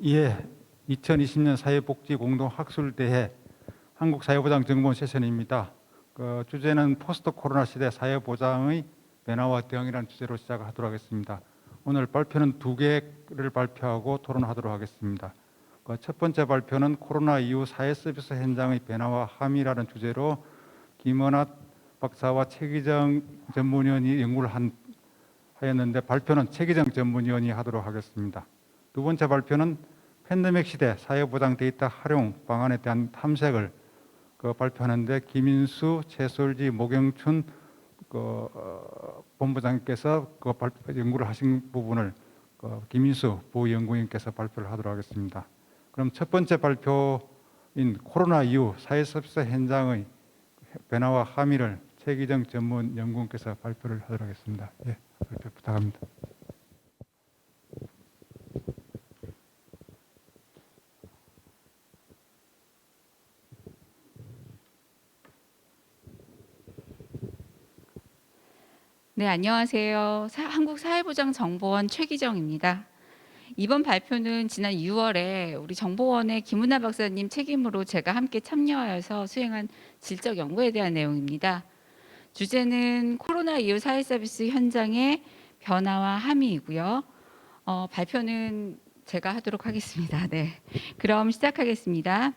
예, 2020년 사회복지공동학술대회 한국사회보장정보원 세션입니다. 주제는 포스트 코로나 시대 사회보장의 변화와 대응이라는 주제로 시작하도록 하겠습니다. 오늘 발표는 2개를 발표하고 토론하도록 하겠습니다. 첫 번째 발표는 코로나 이후 사회서비스 현장의 변화와 함의라는 주제로 김원학 박사와 최기정 전문위원이 연구를 하였는데, 발표는 최기정 전문위원이 하도록 하겠습니다. 두 번째 발표는 팬데믹 시대 사회보장 데이터 활용 방안에 대한 탐색을 발표하는데, 김인수, 최솔지, 모경춘 본부장께서 연구를 하신 부분을 김인수 부연구위원께서 발표를 하도록 하겠습니다. 그럼 첫 번째 발표인 코로나 이후 사회서비스 현장의 변화와 함의를 최기정 전문 연구원께서 발표를 하도록 하겠습니다. 예, 발표 부탁합니다. 네, 안녕하세요. 한국사회보장정보원 최기정입니다. 이번 발표는 지난 6월에 우리 정보원의 김은하 박사님 책임으로 제가 함께 참여하여서 수행한 질적 연구에 대한 내용입니다. 주제는 코로나 이후 사회서비스 현장의 변화와 함의이고요. 발표는 제가 하도록 하겠습니다. 네, 그럼 시작하겠습니다.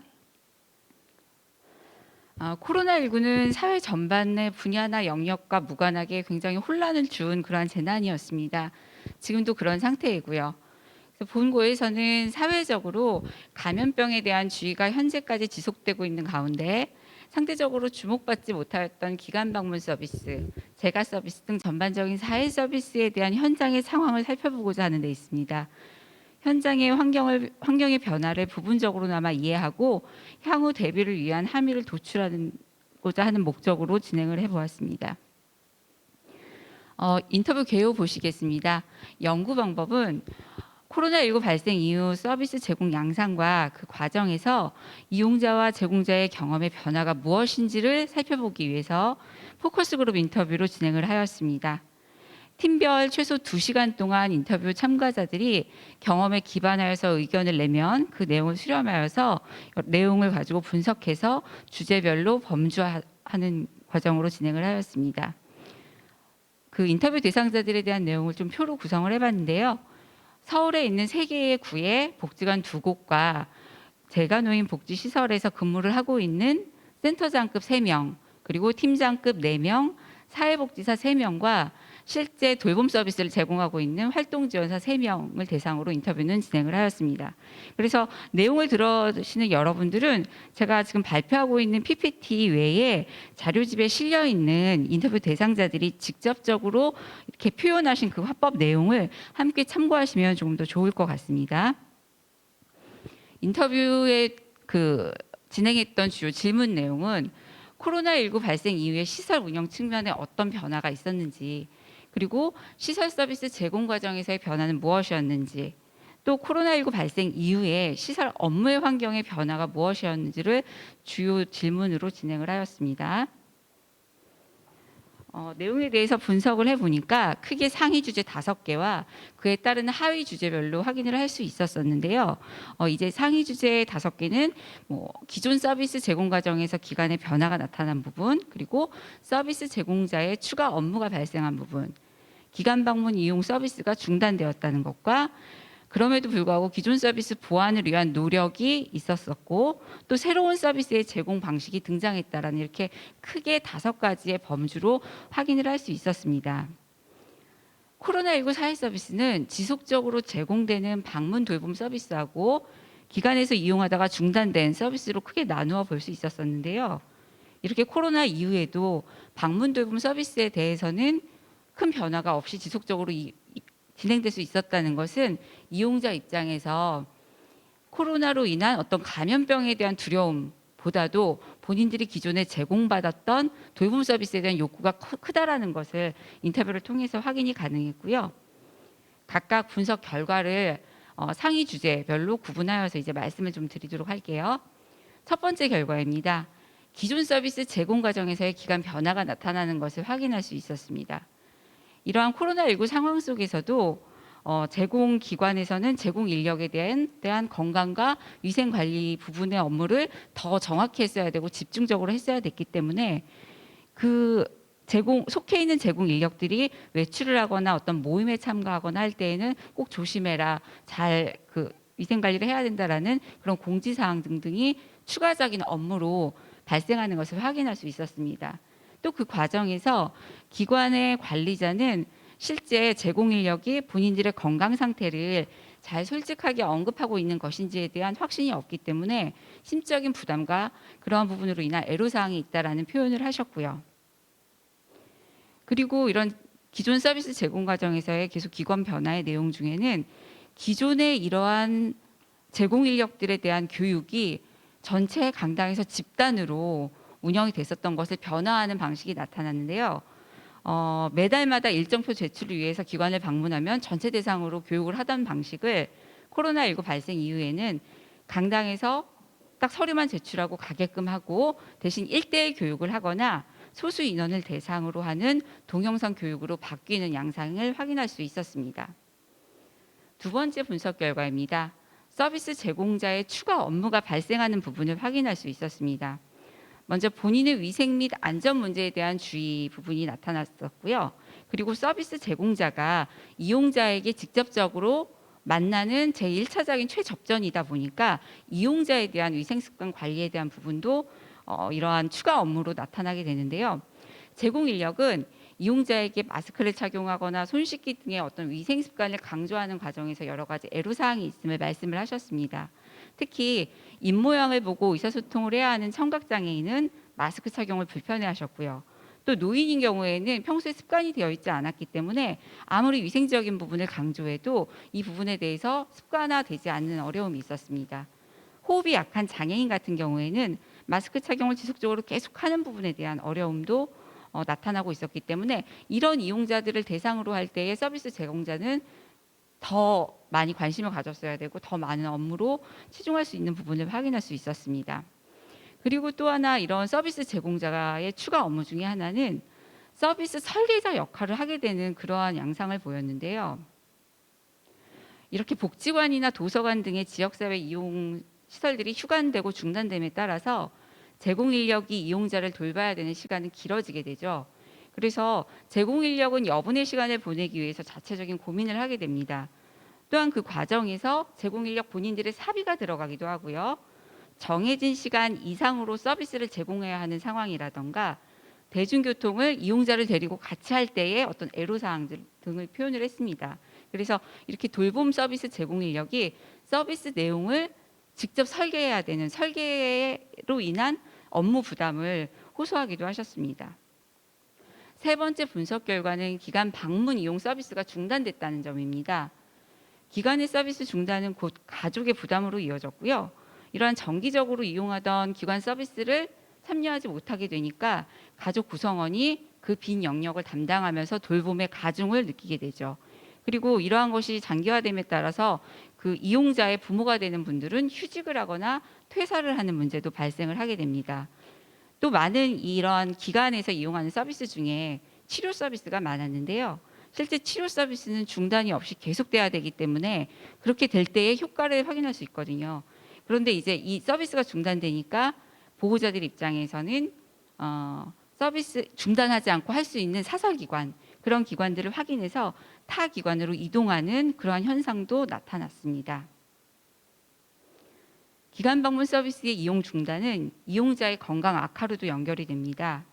코로나19는 사회 전반의 분야나 영역과 무관하게 굉장히 혼란을 준 그러한 재난이었습니다. 지금도 그런 상태이고요. 본고에서는 사회적으로 감염병에 대한 주의가 현재까지 지속되고 있는 가운데 상대적으로 주목받지 못하였던 기관 방문 서비스, 재가 서비스 등 전반적인 사회 서비스에 대한 현장의 상황을 살펴보고자 하는 데 있습니다. 현장의 환경의 변화를 부분적으로나마 이해하고 향후 대비를 위한 함의를 도출하고자 하는 목적으로 진행을 해보았습니다. 인터뷰 개요 보시겠습니다. 연구 방법은 코로나19 발생 이후 서비스 제공 양상과 그 과정에서 이용자와 제공자의 경험의 변화가 무엇인지를 살펴보기 위해서 포커스 그룹 인터뷰로 진행을 하였습니다. 팀별 최소 2시간 동안 인터뷰 참가자들이 경험에 기반하여서 의견을 내면 그 내용을 수렴하여서 내용을 가지고 분석해서 주제별로 범주화하는 과정으로 진행을 하였습니다. 그 인터뷰 대상자들에 대한 내용을 좀 표로 구성을 해봤는데요. 서울에 있는 3개의 구의 복지관 2곳과 재가노인 복지시설에서 근무를 하고 있는 센터장급 3명, 그리고 팀장급 4명, 사회복지사 3명과 실제 돌봄 서비스를 제공하고 있는 활동지원사 3명을 대상으로 인터뷰는 진행을 하였습니다. 그래서 내용을 들으시는 여러분들은 제가 지금 발표하고 있는 PPT 외에 자료집에 실려 있는 인터뷰 대상자들이 직접적으로 이렇게 표현하신 그 화법 내용을 함께 참고하시면 조금 더 좋을 것 같습니다. 인터뷰에 진행했던 주요 질문 내용은 코로나19 발생 이후에 시설 운영 측면에 어떤 변화가 있었는지, 그리고 시설 서비스 제공 과정에서의 변화는 무엇이었는지, 또 코로나19 발생 이후에 시설 업무의 환경의 변화가 무엇이었는지를 주요 질문으로 진행을 하였습니다. 내용에 대해서 분석을 해보니까 크게 상위 주제 5개와 그에 따르는 하위 주제별로 확인을 할 수 있었는데요. 이제 상위 주제 5개는 기존 서비스 제공 과정에서 기간의 변화가 나타난 부분, 그리고 서비스 제공자의 추가 업무가 발생한 부분, 기관 방문 이용 서비스가 중단되었다는 것과 그럼에도 불구하고 기존 서비스 보완을 위한 노력이 있었었고, 또 새로운 서비스의 제공 방식이 등장했다라는 이렇게 크게 5가지의 범주로 확인을 할 수 있었습니다. 코로나19 사회 서비스는 지속적으로 제공되는 방문 돌봄 서비스하고 기관에서 이용하다가 중단된 서비스로 크게 나누어 볼 수 있었는데요. 이렇게 코로나 이후에도 방문 돌봄 서비스에 대해서는 큰 변화가 없이 지속적으로 진행될 수 있었다는 것은 이용자 입장에서 코로나로 인한 어떤 감염병에 대한 두려움보다도 본인들이 기존에 제공받았던 돌봄 서비스에 대한 욕구가 크다라는 것을 인터뷰를 통해서 확인이 가능했고요. 각각 분석 결과를 상위 주제별로 구분하여서 이제 말씀을 좀 드리도록 할게요. 첫 번째 결과입니다. 기존 서비스 제공 과정에서의 기간 변화가 나타나는 것을 확인할 수 있었습니다. 이러한 코로나19 상황 속에서도 제공 기관에서는 제공 인력에 대한 건강과 위생 관리 부분의 업무를 더 정확히 했어야 되고 집중적으로 했어야 됐기 때문에 그 속해 있는 제공 인력들이 외출을 하거나 어떤 모임에 참가하거나 할 때에는 꼭 조심해라, 잘 위생 관리를 해야 된다라는 그런 공지 사항 등등이 추가적인 업무로 발생하는 것을 확인할 수 있었습니다. 또 그 과정에서 기관의 관리자는 실제 제공 인력이 본인들의 건강 상태를 잘 솔직하게 언급하고 있는 것인지에 대한 확신이 없기 때문에 심적인 부담과 그러한 부분으로 인한 애로사항이 있다라는 표현을 하셨고요. 그리고 이런 기존 서비스 제공 과정에서의 계속 기관 변화의 내용 중에는 기존의 이러한 제공 인력들에 대한 교육이 전체 강당에서 집단으로 운영이 됐었던 것을 변화하는 방식이 나타났는데요. 매달마다 일정표 제출을 위해서 기관을 방문하면 전체 대상으로 교육을 하던 방식을 코로나19 발생 이후에는 강당에서 딱 서류만 제출하고 가게끔 하고 대신 1:1 교육을 하거나 소수 인원을 대상으로 하는 동영상 교육으로 바뀌는 양상을 확인할 수 있었습니다. 두 번째 분석 결과입니다. 서비스 제공자의 추가 업무가 발생하는 부분을 확인할 수 있었습니다. 먼저 본인의 위생 및 안전 문제에 대한 주의 부분이 나타났었고요. 그리고 서비스 제공자가 이용자에게 직접적으로 만나는 제1차적인 최접전이다 보니까 이용자에 대한 위생 습관 관리에 대한 부분도 이러한 추가 업무로 나타나게 되는데요. 제공 인력은 이용자에게 마스크를 착용하거나 손 씻기 등의 어떤 위생 습관을 강조하는 과정에서 여러 가지 애로사항이 있음을 말씀을 하셨습니다. 특히 입모양을 보고 의사소통을 해야 하는 청각장애인은 마스크 착용을 불편해하셨고요. 또 노인인 경우에는 평소에 습관이 되어 있지 않았기 때문에 아무리 위생적인 부분을 강조해도 이 부분에 대해서 습관화되지 않는 어려움이 있었습니다. 호흡이 약한 장애인 같은 경우에는 마스크 착용을 지속적으로 계속하는 부분에 대한 어려움도 나타나고 있었기 때문에 이런 이용자들을 대상으로 할 때의 서비스 제공자는 더 많이 관심을 가졌어야 되고 더 많은 업무로 치중할 수 있는 부분을 확인할 수 있었습니다. 그리고 또 하나 이런 서비스 제공자의 추가 업무 중에 하나는 서비스 설계자 역할을 하게 되는 그러한 양상을 보였는데요. 이렇게 복지관이나 도서관 등의 지역사회 이용 시설들이 휴관되고 중단됨에 따라서 제공 인력이 이용자를 돌봐야 되는 시간은 길어지게 되죠. 그래서 제공 인력은 여분의 시간을 보내기 위해서 자체적인 고민을 하게 됩니다. 또한 그 과정에서 제공 인력 본인들의 사비가 들어가기도 하고요. 정해진 시간 이상으로 서비스를 제공해야 하는 상황이라던가 대중교통을 이용자를 데리고 같이 할 때의 어떤 애로사항들 등을 표현을 했습니다. 그래서 이렇게 돌봄 서비스 제공 인력이 서비스 내용을 직접 설계해야 되는 설계로 인한 업무 부담을 호소하기도 하셨습니다. 세 번째 분석 결과는 기관 방문 이용 서비스가 중단됐다는 점입니다. 기관의 서비스 중단은 곧 가족의 부담으로 이어졌고요. 이러한 정기적으로 이용하던 기관 서비스를 참여하지 못하게 되니까 가족 구성원이 그 빈 영역을 담당하면서 돌봄의 가중을 느끼게 되죠. 그리고 이러한 것이 장기화됨에 따라서 그 이용자의 부모가 되는 분들은 휴직을 하거나 퇴사를 하는 문제도 발생을 하게 됩니다. 또 많은 이런 기관에서 이용하는 서비스 중에 치료 서비스가 많았는데요. 실제 치료 서비스는 중단이 없이 계속돼야 되기 때문에 그렇게 될 때의 효과를 확인할 수 있거든요. 그런데 이제 이 서비스가 중단되니까 보호자들 입장에서는 서비스 중단하지 않고 할 수 있는 사설기관, 그런 기관들을 확인해서 타 기관으로 이동하는 그러한 현상도 나타났습니다. 기관 방문 서비스의 이용 중단은 이용자의 건강 악화로도 연결이 됩니다.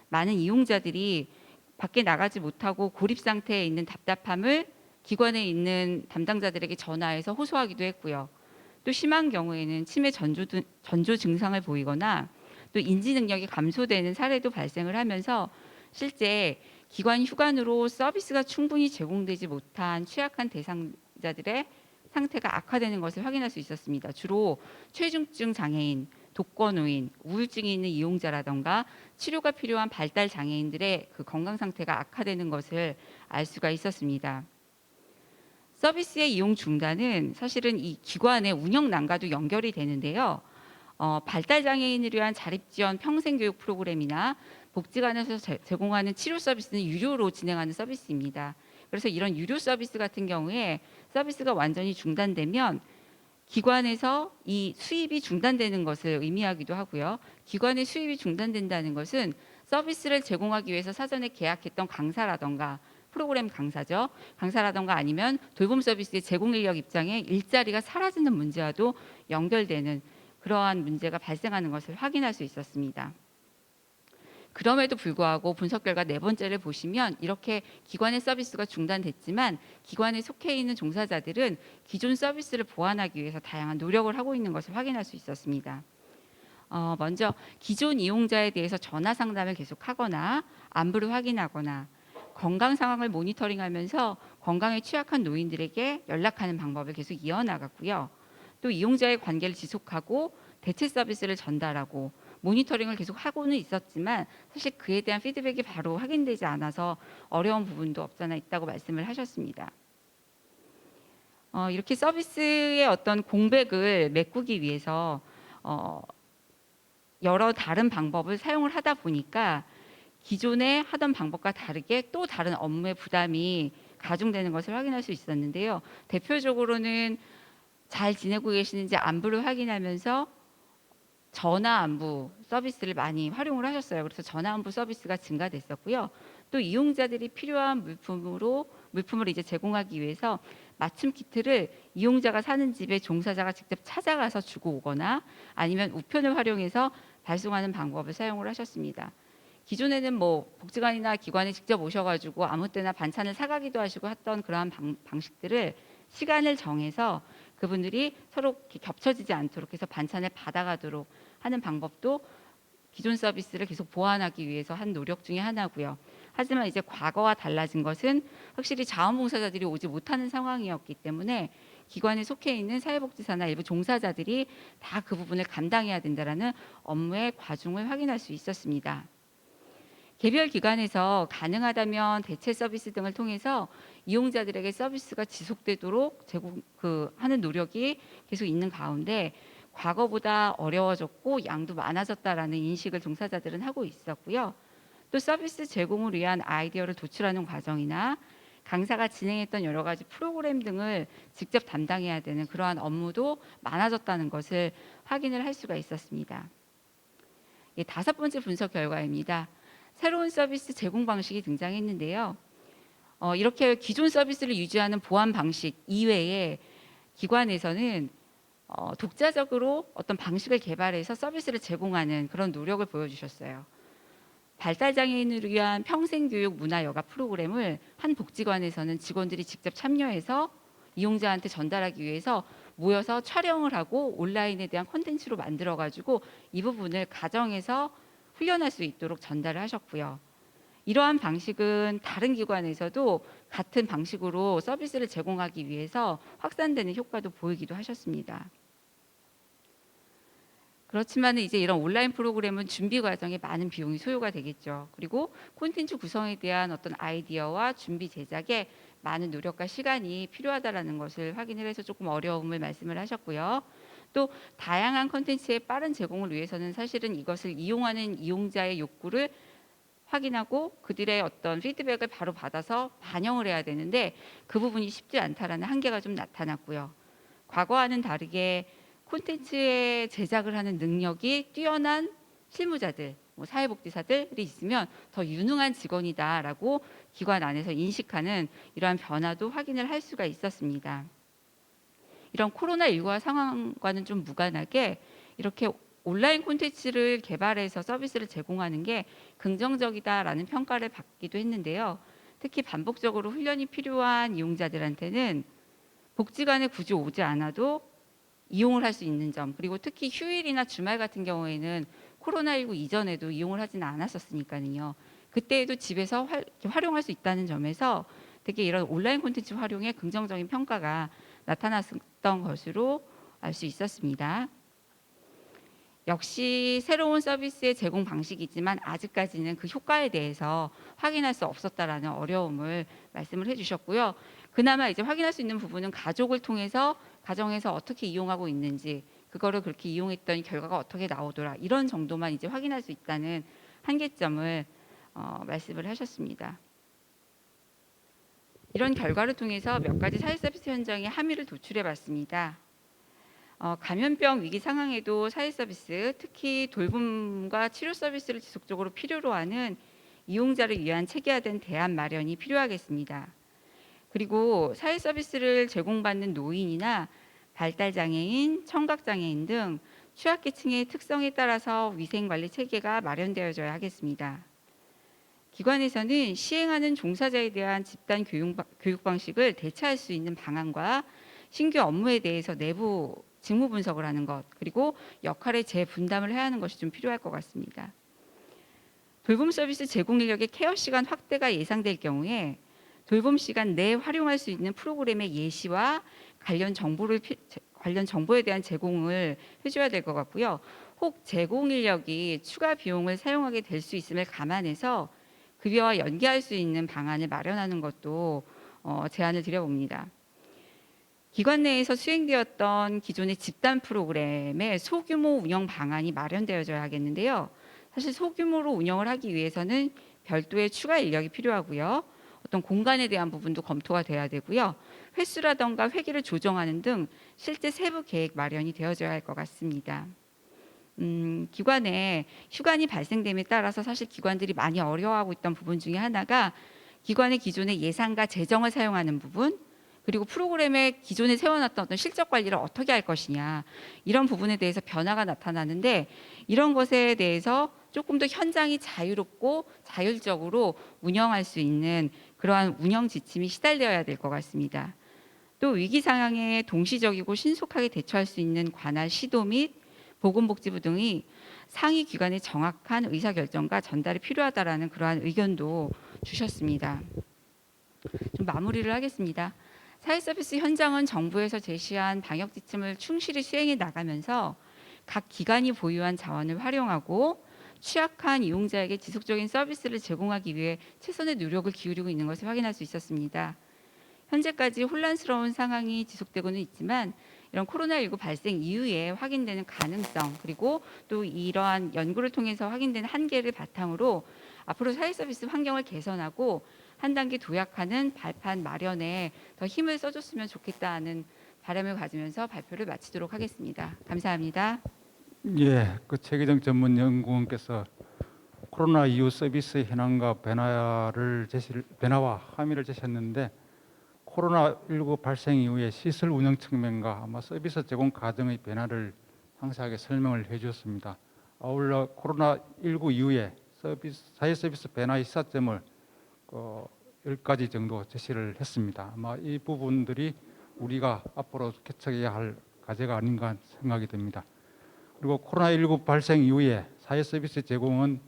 많은 이용자들이 밖에 나가지 못하고 고립 상태에 있는 답답함을 기관에 있는 담당자들에게 전화해서 호소하기도 했고요. 또 심한 경우에는 치매 전조 증상을 보이거나 또 인지 능력이 감소되는 사례도 발생을 하면서 실제 기관 휴관으로 서비스가 충분히 제공되지 못한 취약한 대상자들의 상태가 악화되는 것을 확인할 수 있었습니다. 주로 체중증 장애인, 독거노인, 우울증이 있는 이용자라던가 치료가 필요한 발달 장애인들의 그 건강 상태가 악화되는 것을 알 수가 있었습니다. 서비스의 이용 중단은 사실은 이 기관의 운영 난과도 연결이 되는데요. 발달 장애인을 위한 자립 지원 평생교육 프로그램이나 복지관에서 제공하는 치료 서비스는 유료로 진행하는 서비스입니다. 그래서 이런 유료 서비스 같은 경우에 서비스가 완전히 중단되면 기관에서 이 수입이 중단되는 것을 의미하기도 하고요. 기관의 수입이 중단된다는 것은 서비스를 제공하기 위해서 사전에 계약했던 강사라던가 프로그램 강사죠. 강사라던가 아니면 돌봄 서비스의 제공 인력 입장에 일자리가 사라지는 문제와도 연결되는 그러한 문제가 발생하는 것을 확인할 수 있었습니다. 그럼에도 불구하고 분석 결과 네 번째를 보시면 이렇게 기관의 서비스가 중단됐지만 기관에 속해 있는 종사자들은 기존 서비스를 보완하기 위해서 다양한 노력을 하고 있는 것을 확인할 수 있었습니다. 먼저 기존 이용자에 대해서 전화 상담을 계속하거나 안부를 확인하거나 건강 상황을 모니터링하면서 건강에 취약한 노인들에게 연락하는 방법을 계속 이어나갔고요. 또 이용자의 관계를 지속하고 대체 서비스를 전달하고 모니터링을 계속 하고는 있었지만 사실 그에 대한 피드백이 바로 확인되지 않아서 어려운 부분도 없잖아 있다고 말씀을 하셨습니다. 이렇게 서비스의 어떤 공백을 메꾸기 위해서 여러 다른 방법을 사용을 하다 보니까 기존에 하던 방법과 다르게 또 다른 업무의 부담이 가중되는 것을 확인할 수 있었는데요. 대표적으로는 잘 지내고 계시는지 안부를 확인하면서 전화 안부 서비스를 많이 활용을 하셨어요. 그래서 전화 안부 서비스가 증가됐었고요. 또 이용자들이 필요한 물품을 이제 제공하기 위해서 맞춤 키트를 이용자가 사는 집에 종사자가 직접 찾아가서 주고 오거나 아니면 우편을 활용해서 발송하는 방법을 사용을 하셨습니다. 기존에는 뭐 복지관이나 기관에 직접 오셔가지고 아무 때나 반찬을 사가기도 하시고 했던 그러한 방식들을 시간을 정해서 그분들이 서로 이렇게 겹쳐지지 않도록 해서 반찬을 받아가도록 하는 방법도 기존 서비스를 계속 보완하기 위해서 한 노력 중에 하나고요. 하지만 이제 과거와 달라진 것은 확실히 자원봉사자들이 오지 못하는 상황이었기 때문에 기관에 속해 있는 사회복지사나 일부 종사자들이 다 그 부분을 감당해야 된다라는 업무의 과중을 확인할 수 있었습니다. 개별 기관에서 가능하다면 대체 서비스 등을 통해서 이용자들에게 서비스가 지속되도록 하는 노력이 계속 있는 가운데 과거보다 어려워졌고 양도 많아졌다라는 인식을 종사자들은 하고 있었고요. 또 서비스 제공을 위한 아이디어를 도출하는 과정이나 강사가 진행했던 여러 가지 프로그램 등을 직접 담당해야 되는 그러한 업무도 많아졌다는 것을 확인을 할 수가 있었습니다. 다섯 번째 분석 결과입니다. 새로운 서비스 제공 방식이 등장했는데요. 이렇게 기존 서비스를 유지하는 보완 방식 이외에 기관에서는 독자적으로 어떤 방식을 개발해서 서비스를 제공하는 그런 노력을 보여주셨어요. 발달장애인을 위한 평생교육 문화여가 프로그램을 한 복지관에서는 직원들이 직접 참여해서 이용자한테 전달하기 위해서 모여서 촬영을 하고 온라인에 대한 콘텐츠로 만들어가지고 이 부분을 가정에서 훈련할 수 있도록 전달을 하셨고요. 이러한 방식은 다른 기관에서도 같은 방식으로 서비스를 제공하기 위해서 확산되는 효과도 보이기도 하셨습니다. 그렇지만 이제 이런 온라인 프로그램은 준비 과정에 많은 비용이 소요가 되겠죠. 그리고 콘텐츠 구성에 대한 어떤 아이디어와 준비 제작에 많은 노력과 시간이 필요하다라는 것을 확인을 해서 조금 어려움을 말씀을 하셨고요. 또 다양한 콘텐츠의 빠른 제공을 위해서는 사실은 이것을 이용하는 이용자의 욕구를 확인하고 그들의 어떤 피드백을 바로 받아서 반영을 해야 되는데 그 부분이 쉽지 않다라는 한계가 좀 나타났고요. 과거와는 다르게 콘텐츠의 제작을 하는 능력이 뛰어난 실무자들, 사회복지사들이 있으면 더 유능한 직원이다라고 기관 안에서 인식하는 이러한 변화도 확인을 할 수가 있었습니다. 이런 코로나19와 상황과는 좀 무관하게 이렇게 온라인 콘텐츠를 개발해서 서비스를 제공하는 게 긍정적이다라는 평가를 받기도 했는데요. 특히 반복적으로 훈련이 필요한 이용자들한테는 복지관에 굳이 오지 않아도 이용을 할 수 있는 점, 그리고 특히 휴일이나 주말 같은 경우에는 코로나19 이전에도 이용을 하지는 않았었으니까요. 그때에도 집에서 활용할 수 있다는 점에서 되게 이런 온라인 콘텐츠 활용에 긍정적인 평가가 나타났던 것으로 알 수 있었습니다. 역시 새로운 서비스의 제공 방식이지만 아직까지는 그 효과에 대해서 확인할 수 없었다라는 어려움을 말씀을 해주셨고요. 그나마 이제 확인할 수 있는 부분은 가족을 통해서 가정에서 어떻게 이용하고 있는지, 그거를 그렇게 이용했더니 결과가 어떻게 나오더라, 이런 정도만 이제 확인할 수 있다는 한계점을 말씀을 하셨습니다. 이런 결과를 통해서 몇 가지 사회서비스 현장에 함의를 도출해 봤습니다. 감염병 위기 상황에도 사회서비스, 특히 돌봄과 치료 서비스를 지속적으로 필요로 하는 이용자를 위한 체계화된 대안 마련이 필요하겠습니다. 그리고 사회서비스를 제공받는 노인이나 발달장애인, 청각장애인 등 취약계층의 특성에 따라서 위생관리 체계가 마련되어져야 하겠습니다. 기관에서는 시행하는 종사자에 대한 집단 교육 방식을 대체할 수 있는 방안과 신규 업무에 대해서 내부 직무 분석을 하는 것, 그리고 역할의 재분담을 해야 하는 것이 좀 필요할 것 같습니다. 돌봄 서비스 제공 인력의 케어 시간 확대가 예상될 경우에 돌봄 시간 내에 활용할 수 있는 프로그램의 예시와 관련 정보에 대한 제공을 해줘야 될 것 같고요. 혹 제공 인력이 추가 비용을 사용하게 될 수 있음을 감안해서 급여와 연계할 수 있는 방안을 마련하는 것도 제안을 드려봅니다. 기관 내에서 수행되었던 기존의 집단 프로그램의 소규모 운영 방안이 마련되어져야 하겠는데요. 사실 소규모로 운영을 하기 위해서는 별도의 추가 인력이 필요하고요. 어떤 공간에 대한 부분도 검토가 돼야 되고요. 횟수라던가 회기를 조정하는 등 실제 세부 계획 마련이 되어져야 할 것 같습니다. 기관에 휴관이 발생됨에 따라서 사실 기관들이 많이 어려워하고 있던 부분 중에 하나가 기관의 기존의 예산과 재정을 사용하는 부분, 그리고 프로그램에 기존에 세워놨던 어떤 실적 관리를 어떻게 할 것이냐, 이런 부분에 대해서 변화가 나타나는데, 이런 것에 대해서 조금 더 현장이 자유롭고 자율적으로 운영할 수 있는 그러한 운영 지침이 시달려야 될 것 같습니다. 또 위기 상황에 동시적이고 신속하게 대처할 수 있는 관할 시도 및 보건복지부 등이 상위 기관의 정확한 의사결정과 전달이 필요하다라는 그러한 의견도 주셨습니다. 좀 마무리를 하겠습니다. 사회서비스 현장은 정부에서 제시한 방역 지침을 충실히 수행해 나가면서 각 기관이 보유한 자원을 활용하고 취약한 이용자에게 지속적인 서비스를 제공하기 위해 최선의 노력을 기울이고 있는 것을 확인할 수 있었습니다. 현재까지 혼란스러운 상황이 지속되고는 있지만 이런 코로나19 발생 이후에 확인되는 가능성, 그리고 또 이러한 연구를 통해서 확인된 한계를 바탕으로 앞으로 사회서비스 환경을 개선하고 한 단계 도약하는 발판 마련에 더 힘을 써줬으면 좋겠다는 바람을 가지면서 발표를 마치도록 하겠습니다. 감사합니다. 예, 그 최기정 전문 연구원께서 코로나 이후 서비스 현황과 변화와 함의를 제시했는데, 코로나19 발생 이후에 시설 운영 측면과 아마 서비스 제공 과정의 변화를 상세하게 설명을 해주었습니다. 아울러 코로나19 이후에 사회 서비스 변화의 시사점을 10가지 정도 제시를 했습니다. 아마 이 부분들이 우리가 앞으로 개척해야 할 과제가 아닌가 생각이 듭니다. 그리고 코로나19 발생 이후에 사회 서비스 제공은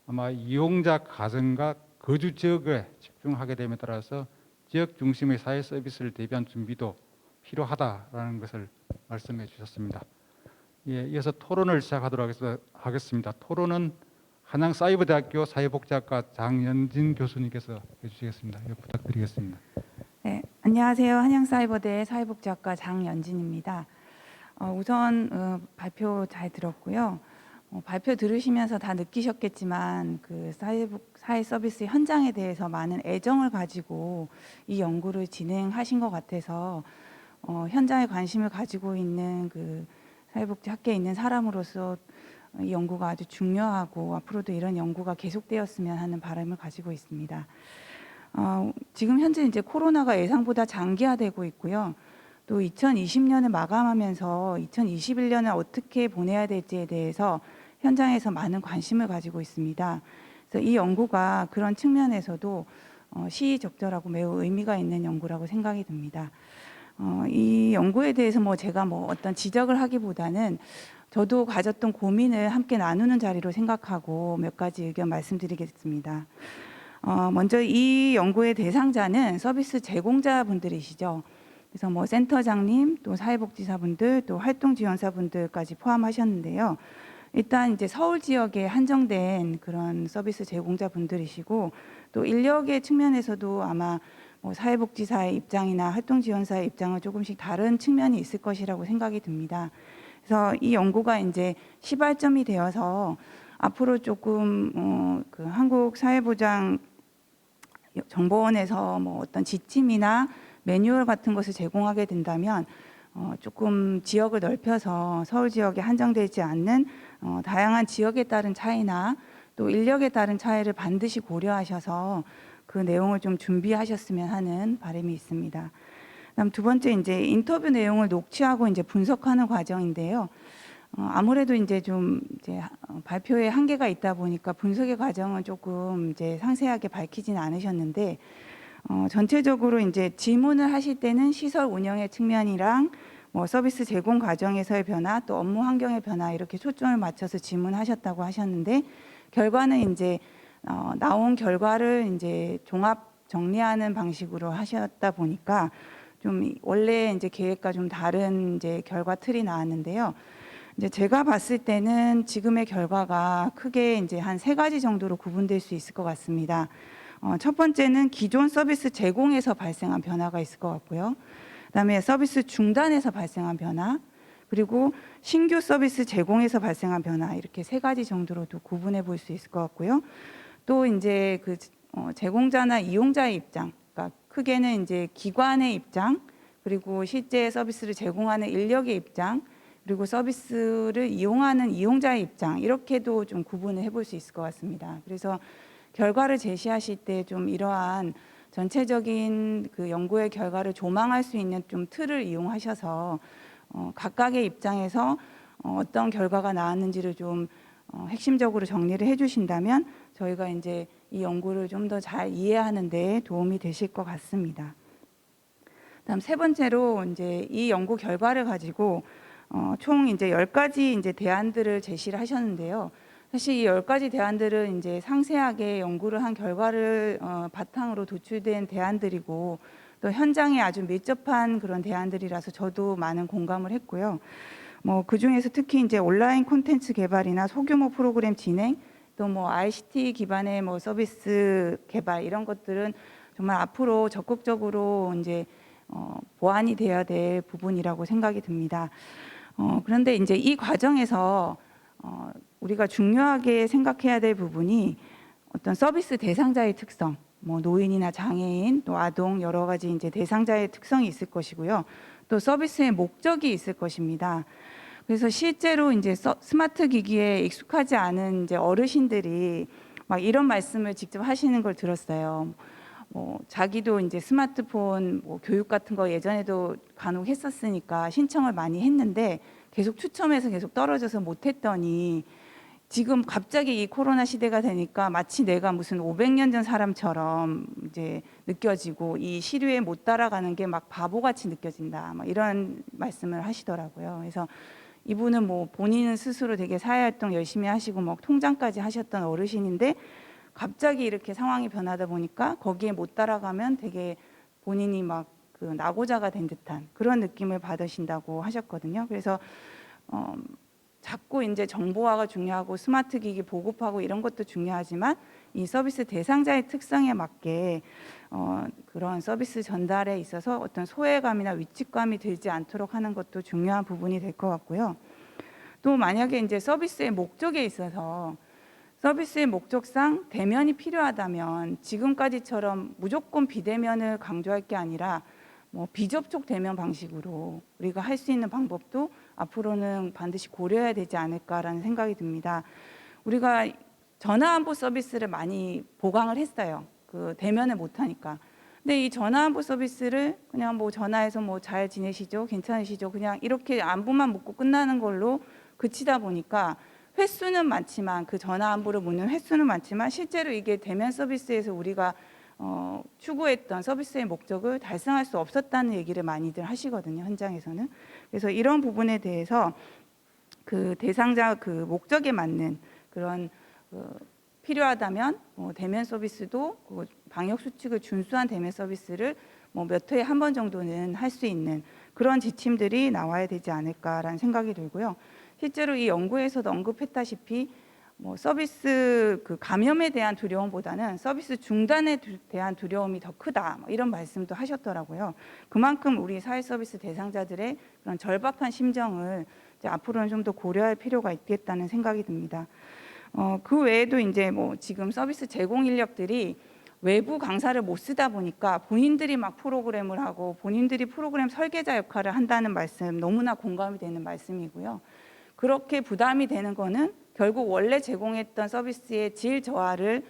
아마 이용자 가정과 거주 지역에 집중하게 됨에 따라서 지역 중심의 사회 서비스를 대비한 준비도 필요하다라는 것을 말씀해 주셨습니다. 예, 이어서 토론을 시작하도록 하겠습니다. 토론은 한양사이버대학교 사회복지학과 장연진 교수님께서 해주시겠습니다. 예, 부탁드리겠습니다. 네, 안녕하세요. 한양사이버대 사회복지학과 장연진입니다. 우선 발표 잘 들었고요. 발표 들으시면서 다 느끼셨겠지만 그 사회 서비스 현장에 대해서 많은 애정을 가지고 이 연구를 진행하신 것 같아서 현장에 관심을 가지고 있는 그 사회복지학계에 있는 사람으로서 이 연구가 아주 중요하고 앞으로도 이런 연구가 계속되었으면 하는 바람을 가지고 있습니다. 지금 현재 이제 코로나가 예상보다 장기화되고 있고요. 또 2020년을 마감하면서 2021년을 어떻게 보내야 될지에 대해서 현장에서 많은 관심을 가지고 있습니다. 그래서 이 연구가 그런 측면에서도 시의적절하고 매우 의미가 있는 연구라고 생각이 듭니다. 이 연구에 대해서 제가 어떤 지적을 하기보다는 저도 가졌던 고민을 함께 나누는 자리로 생각하고 몇 가지 의견 말씀드리겠습니다. 먼저 이 연구의 대상자는 서비스 제공자분들이시죠. 그래서 센터장님, 또 사회복지사분들, 또 활동지원사분들까지 포함하셨는데요. 일단 이제 서울 지역에 한정된 그런 서비스 제공자분들이시고, 또 인력의 측면에서도 아마 사회복지사의 입장이나 활동지원사의 입장은 조금씩 다른 측면이 있을 것이라고 생각이 듭니다. 그래서 이 연구가 이제 시발점이 되어서 앞으로 조금 그 한국 사회보장 정보원에서 뭐 어떤 지침이나 매뉴얼 같은 것을 제공하게 된다면 조금 지역을 넓혀서 서울 지역에 한정되지 않는 다양한 지역에 따른 차이나 또 인력에 따른 차이를 반드시 고려하셔서 그 내용을 좀 준비하셨으면 하는 바람이 있습니다. 그다음 두 번째 이제 인터뷰 내용을 녹취하고 이제 분석하는 과정인데요. 아무래도 이제 좀 이제 발표에 한계가 있다 보니까 분석의 과정은 조금 이제 상세하게 밝히지는 않으셨는데 전체적으로 이제 질문을 하실 때는 시설 운영의 측면이랑 뭐 서비스 제공 과정에서의 변화, 또 업무 환경의 변화 이렇게 초점을 맞춰서 질문하셨다고 하셨는데 결과는 이제 나온 결과를 이제 종합 정리하는 방식으로 하셨다 보니까 좀 원래 이제 계획과 좀 다른 이제 결과 틀이 나왔는데요. 이제 제가 봤을 때는 지금의 결과가 크게 이제 한 세 가지 정도로 구분될 수 있을 것 같습니다. 첫 번째는 기존 서비스 제공에서 발생한 변화가 있을 것 같고요. 그다음에 서비스 중단에서 발생한 변화, 그리고 신규 서비스 제공에서 발생한 변화 이렇게 세 가지 정도로도 구분해 볼 수 있을 것 같고요. 또 이제 그 제공자나 이용자의 입장, 그러니까 크게는 이제 기관의 입장, 그리고 실제 서비스를 제공하는 인력의 입장, 그리고 서비스를 이용하는 이용자의 입장 이렇게도 좀 구분을 해볼 수 있을 것 같습니다. 그래서 결과를 제시하실 때 좀 이러한 전체적인 그 연구의 결과를 조망할 수 있는 좀 틀을 이용하셔서 각각의 입장에서 어떤 결과가 나왔는지를 좀 핵심적으로 정리를 해주신다면 저희가 이제 이 연구를 좀 더 잘 이해하는 데 도움이 되실 것 같습니다. 다음 세 번째로 이제 이 연구 결과를 가지고 총 이제 10가지 이제 대안들을 제시를 하셨는데요. 사실 이 10가지 대안들은 이제 상세하게 연구를 한 결과를 바탕으로 도출된 대안들이고 또 현장에 아주 밀접한 그런 대안들이라서 저도 많은 공감을 했고요. 뭐 그중에서 특히 이제 온라인 콘텐츠 개발이나 소규모 프로그램 진행, 또 뭐 ICT 기반의 뭐 서비스 개발 이런 것들은 정말 앞으로 적극적으로 이제 보완이 돼야 될 부분이라고 생각이 듭니다. 그런데 이제 이 과정에서 우리가 중요하게 생각해야 될 부분이 어떤 서비스 대상자의 특성, 뭐 노인이나 장애인, 또 아동 여러 가지 이제 대상자의 특성이 있을 것이고요. 또 서비스의 목적이 있을 것입니다. 그래서 실제로 이제 스마트 기기에 익숙하지 않은 이제 어르신들이 막 이런 말씀을 직접 하시는 걸 들었어요. 뭐 자기도 이제 스마트폰 뭐 교육 같은 거 예전에도 간혹 했었으니까 신청을 많이 했는데 계속 추첨해서 계속 떨어져서 못했더니 지금 갑자기 이 코로나 시대가 되니까 마치 내가 무슨 500년 전 사람처럼 이제 느껴지고 이 시류에 못 따라가는 게 막 바보같이 느껴진다. 막 이런 말씀을 하시더라고요. 그래서 이분은 뭐 본인은 스스로 되게 사회활동 열심히 하시고 뭐 통장까지 하셨던 어르신인데 갑자기 이렇게 상황이 변하다 보니까 거기에 못 따라가면 되게 본인이 막 그 낙오자가 된 듯한 그런 느낌을 받으신다고 하셨거든요. 그래서 자꾸 이제 정보화가 중요하고 스마트 기기 보급하고 이런 것도 중요하지만 이 서비스 대상자의 특성에 맞게 그런 서비스 전달에 있어서 어떤 소외감이나 위축감이 들지 않도록 하는 것도 중요한 부분이 될 것 같고요. 또 만약에 이제 서비스의 목적에 있어서 서비스의 목적상 대면이 필요하다면 지금까지처럼 무조건 비대면을 강조할 게 아니라 뭐 비접촉 대면 방식으로 우리가 할 수 있는 방법도 앞으로는 반드시 고려해야 되지 않을까라는 생각이 듭니다. 우리가 전화 안부 서비스를 많이 보강을 했어요. 그 대면을 못 하니까. 근데 이 전화 안부 서비스를 그냥 뭐 전화해서 뭐 잘 지내시죠? 괜찮으시죠? 그냥 이렇게 안부만 묻고 끝나는 걸로 그치다 보니까 횟수는 많지만 그 전화 안부를 묻는 횟수는 많지만 실제로 이게 대면 서비스에서 우리가 추구했던 서비스의 목적을 달성할 수 없었다는 얘기를 많이들 하시거든요, 현장에서는. 그래서 이런 부분에 대해서 그 대상자 그 목적에 맞는 그런 필요하다면 대면 서비스도 방역 수칙을 준수한 대면 서비스를 뭐 몇 회에 한 번 정도는 할 수 있는 그런 지침들이 나와야 되지 않을까라는 생각이 들고요. 실제로 이 연구에서도 언급했다시피 뭐 서비스 그 감염에 대한 두려움보다는 서비스 중단에 대한 두려움이 더 크다 뭐 이런 말씀도 하셨더라고요. 그만큼 우리 사회 서비스 대상자들의 그런 절박한 심정을 이제 앞으로는 좀 더 고려할 필요가 있겠다는 생각이 듭니다. 그 외에도 이제 뭐 지금 서비스 제공 인력들이 외부 강사를 못 쓰다 보니까 본인들이 막 프로그램을 하고 본인들이 프로그램 설계자 역할을 한다는 말씀 너무나 공감이 되는 말씀이고요. 그렇게 부담이 되는 거는 결국 원래 제공했던 서비스의 질 저하를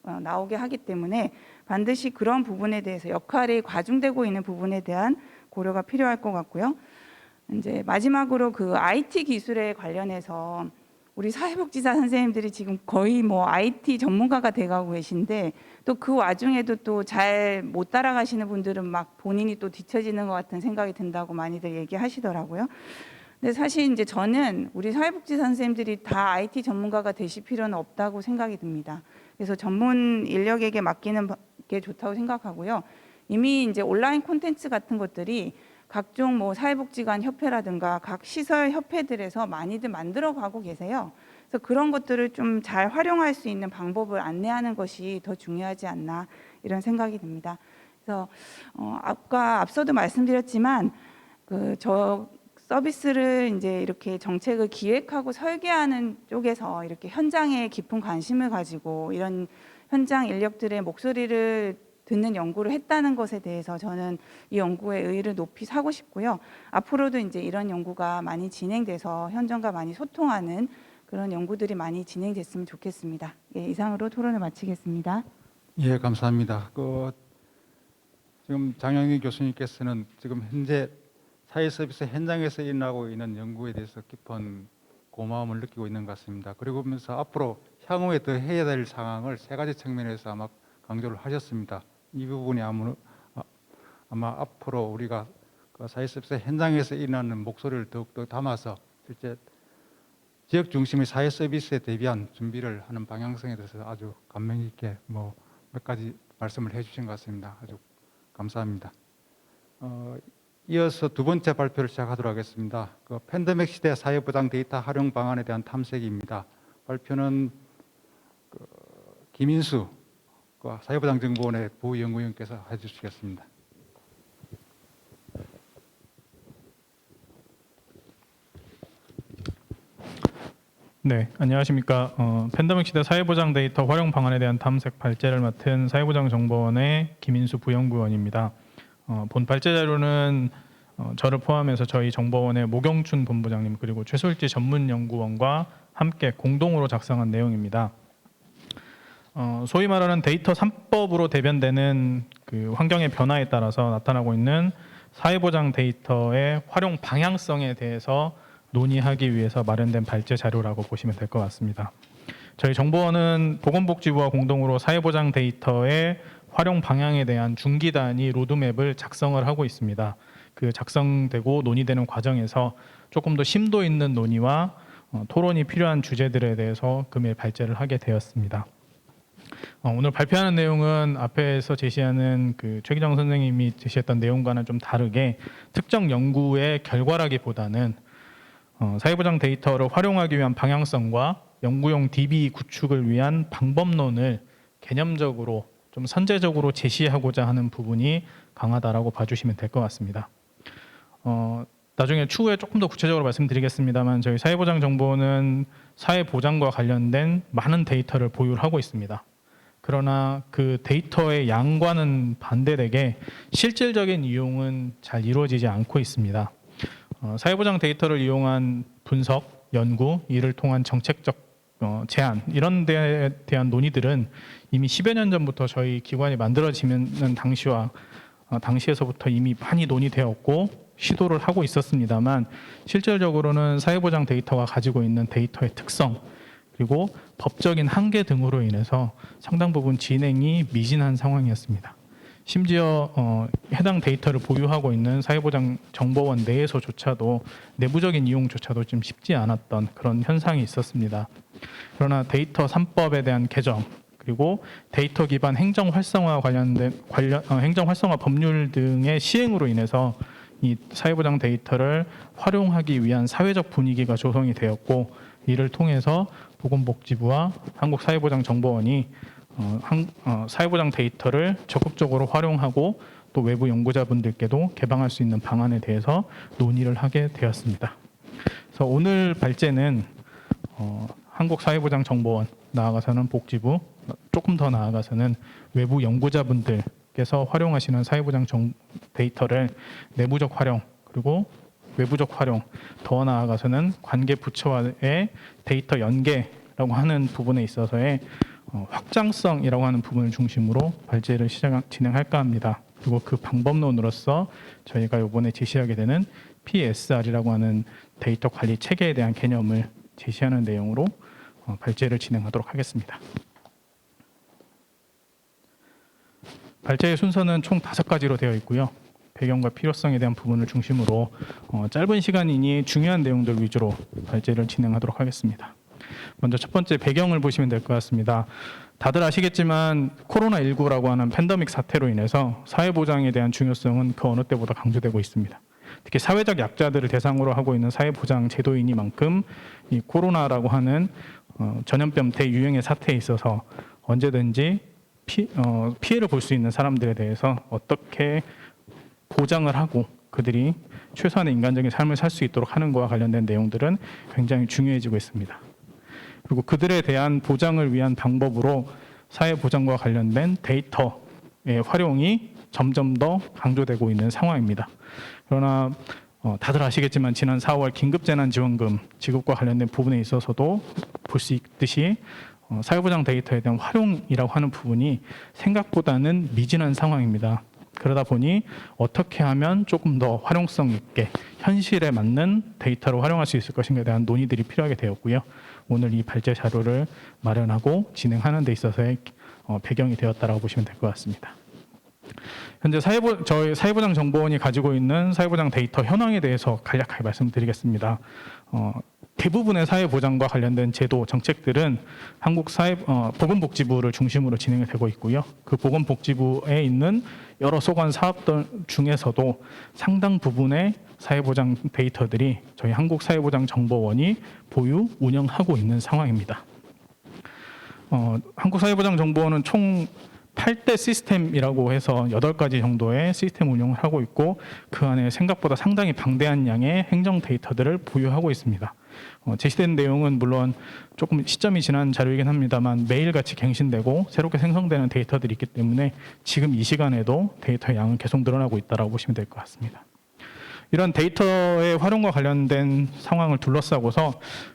나오게 하기 때문에 반드시 그런 부분에 대해서 역할이 과중되고 있는 부분에 대한 고려가 필요할 것 같고요. 이제 마지막으로 그 IT 기술에 관련해서 우리 사회복지사 선생님들이 지금 거의 뭐 IT 전문가가 돼가고 계신데 또 그 와중에도 또 잘 못 따라가시는 분들은 막 본인이 또 뒤처지는 것 같은 생각이 든다고 많이들 얘기하시더라고요. 근데 사실 이제 저는 우리 사회복지사 선생님들이 다 IT 전문가가 되실 필요는 없다고 생각이 듭니다. 그래서 전문 인력에게 맡기는 게 좋다고 생각하고요. 이미 이제 온라인 콘텐츠 같은 것들이 각종 뭐 사회복지관 협회라든가 각 시설 협회들에서 많이들 만들어 가고 계세요. 그래서 그런 것들을 좀 잘 활용할 수 있는 방법을 안내하는 것이 더 중요하지 않나 이런 생각이 듭니다. 그래서 아까 앞서도 말씀드렸지만 저 서비스를 이제 이렇게 정책을 기획하고 설계하는 쪽에서 이렇게 현장에 깊은 관심을 가지고 이런 현장 인력들의 목소리를 듣는 연구를 했다는 것에 대해서 저는 이 연구의 의의를 높이 사고 싶고요. 앞으로도 이제 이런 연구가 많이 진행돼서 현장과 많이 소통하는 그런 연구들이 많이 진행됐으면 좋겠습니다. 예, 이상으로 토론을 마치겠습니다. 예, 감사합니다. 지금 장영희 교수님께서는 지금 현재 사회 서비스 현장에서 일어나고 있는 연구에 대해서 깊은 고마움을 느끼고 있는 것 같습니다. 그러면서 앞으로 향후에 더 해야 될 상황을 세 가지 측면에서 아마 강조를 하셨습니다. 이 부분이 아마 앞으로 우리가 그 사회 서비스 현장에서 일어나는 목소리를 더욱더 담아서 실제 지역 중심의 사회 서비스에 대비한 준비를 하는 방향성에 대해서 아주 감명 있게 몇 가지 말씀을 해주신 것 같습니다. 아주 감사합니다. 이어서 두 번째 발표를 시작하도록 하겠습니다. 팬데믹 시대 사회보장 데이터 활용 방안에 대한 탐색입니다. 발표는 김인수 사회보장정보원의 부연구위원께서 해주시겠습니다. 네, 안녕하십니까. 팬데믹 시대 사회보장 데이터 활용 방안에 대한 탐색 발제를 맡은 사회보장정보원의 김인수 부연구위원입니다. 본 발제 자료는 저를 포함해서 저희 정보원의 모경춘 본부장님 그리고 최솔지 전문연구원과 함께 공동으로 작성한 내용입니다. 소위 말하는 데이터 3법으로 대변되는 그 환경의 변화에 따라서 나타나고 있는 사회보장 데이터의 활용 방향성에 대해서 논의하기 위해서 마련된 발제 자료라고 보시면 될 것 같습니다. 저희 정보원은 보건복지부와 공동으로 사회보장 데이터의 활용 방향에 대한 중기 단위 로드맵을 작성을 하고 있습니다. 그 작성되고 논의되는 과정에서 조금 더 심도 있는 논의와 토론이 필요한 주제들에 대해서 금일 발제를 하게 되었습니다. 오늘 발표하는 내용은 앞에서 제시하는 그 최기정 선생님이 제시했던 내용과는 좀 다르게 특정 연구의 결과라기보다는 사회보장 데이터를 활용하기 위한 방향성과 연구용 DB 구축을 위한 방법론을 개념적으로 좀 선제적으로 제시하고자 하는 부분이 강하다라고 봐주시면 될 것 같습니다. 나중에 추후에 조금 더 구체적으로 말씀드리겠습니다만 저희 사회보장정보원은 사회보장과 관련된 많은 데이터를 보유하고 있습니다. 그러나 그 데이터의 양과는 반대되게 실질적인 이용은 잘 이루어지지 않고 있습니다. 사회보장 데이터를 이용한 분석, 연구, 이를 통한 정책적 제안 이런 데에 대한 논의들은 이미 10여 년 전부터 저희 기관이 만들어지는 당시에서부터 이미 많이 논의되었고 시도를 하고 있었습니다만 실질적으로는 사회보장 데이터가 가지고 있는 데이터의 특성 그리고 법적인 한계 등으로 인해서 상당 부분 진행이 미진한 상황이었습니다. 심지어 해당 데이터를 보유하고 있는 사회보장 정보원 내에서조차도 내부적인 이용조차도 좀 쉽지 않았던 그런 현상이 있었습니다. 그러나 데이터 3법에 대한 개정 그리고 데이터 기반 행정 활성화 관련된 행정 활성화 법률 등의 시행으로 인해서 이 사회보장 데이터를 활용하기 위한 사회적 분위기가 조성이 되었고 이를 통해서 보건복지부와 한국사회보장정보원이 사회보장 데이터를 적극적으로 활용하고 또 외부 연구자분들께도 개방할 수 있는 방안에 대해서 논의를 하게 되었습니다. 그래서 오늘 발제는 한국사회보장정보원, 나아가서는 복지부, 조금 더 나아가서는 외부 연구자분들께서 활용하시는 사회보장 데이터를 내부적 활용, 그리고 외부적 활용, 더 나아가서는 관계 부처와의 데이터 연계라고 하는 부분에 있어서의 확장성이라고 하는 부분을 중심으로 발제를 진행할까 합니다. 그리고 그 방법론으로서 저희가 이번에 제시하게 되는 PSR이라고 하는 데이터 관리 체계에 대한 개념을 제시하는 내용으로 발제를 진행하도록 하겠습니다. 발제의 순서는 총 5가지로 되어 있고요. 배경과 필요성에 대한 부분을 중심으로 짧은 시간이니 중요한 내용들 위주로 발제를 진행하도록 하겠습니다. 먼저 첫 번째 배경을 보시면 될 것 같습니다. 다들 아시겠지만 코로나19라고 하는 팬데믹 사태로 인해서 사회보장에 대한 중요성은 그 어느 때보다 강조되고 있습니다. 특히 사회적 약자들을 대상으로 하고 있는 사회보장 제도이니만큼 이 코로나라고 하는 전염병 대유행의 사태에 있어서 언제든지 피해를 볼 수 있는 사람들에 대해서 어떻게 보장을 하고 그들이 최소한의 인간적인 삶을 살 수 있도록 하는 것과 관련된 내용들은 굉장히 중요해지고 있습니다. 그리고 그들에 대한 보장을 위한 방법으로 사회보장과 관련된 데이터의 활용이 점점 더 강조되고 있는 상황입니다. 그러나 다들 아시겠지만 지난 4월 긴급재난지원금 지급과 관련된 부분에 있어서도 볼 수 있듯이 사회보장 데이터에 대한 활용이라고 하는 부분이 생각보다는 미진한 상황입니다. 그러다 보니 어떻게 하면 조금 더 활용성 있게 현실에 맞는 데이터를 활용할 수 있을 것인가에 대한 논의들이 필요하게 되었고요. 오늘 이 발제 자료를 마련하고 진행하는 데 있어서의 배경이 되었다라고 보시면 될 것 같습니다. 현재 저희 사회보장정보원이 가지고 있는 사회보장 데이터 현황에 대해서 간략하게 말씀드리겠습니다. 대부분의 사회보장과 관련된 제도 정책들은 보건복지부를 중심으로 진행이 되고 있고요. 그 보건복지부에 있는 여러 소관 사업들 중에서도 상당 부분의 사회보장 데이터들이 저희 한국사회보장정보원이 보유, 운영하고 있는 상황입니다. 한국사회보장정보원은 총 8대 시스템이라고 해서 8가지 정도의 시스템 운영을 하고 있고 그 안에 생각보다 상당히 방대한 양의 행정 데이터들을 보유하고 있습니다. 제시된 내용은 물론 조금 시점이 지난 자료이긴 합니다만 매일같이 갱신되고 새롭게 생성되는 데이터들이 있기 때문에 지금 이 시간에도 데이터의 양은 계속 늘어나고 있다고 보시면 될 것 같습니다. 이런 데이터의 활용과 관련된 상황을 둘러싸고서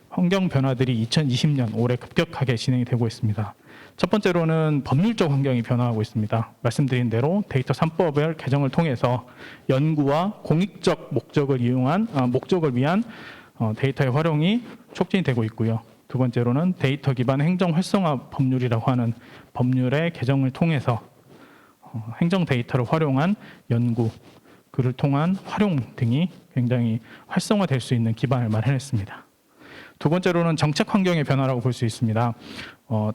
환경 변화들이 2020년 올해 급격하게 진행이 되고 있습니다. 첫 번째로는 법률적 환경이 변화하고 있습니다. 말씀드린 대로 데이터 3법의 개정을 통해서 연구와 공익적 목적을 위한 데이터의 활용이 촉진이 되고 있고요. 두 번째로는 데이터 기반 행정 활성화 법률이라고 하는 법률의 개정을 통해서 행정 데이터를 활용한 연구, 그를 통한 활용 등이 굉장히 활성화될 수 있는 기반을 마련했습니다. 두 번째로는 정책 환경의 변화라고 볼 수 있습니다.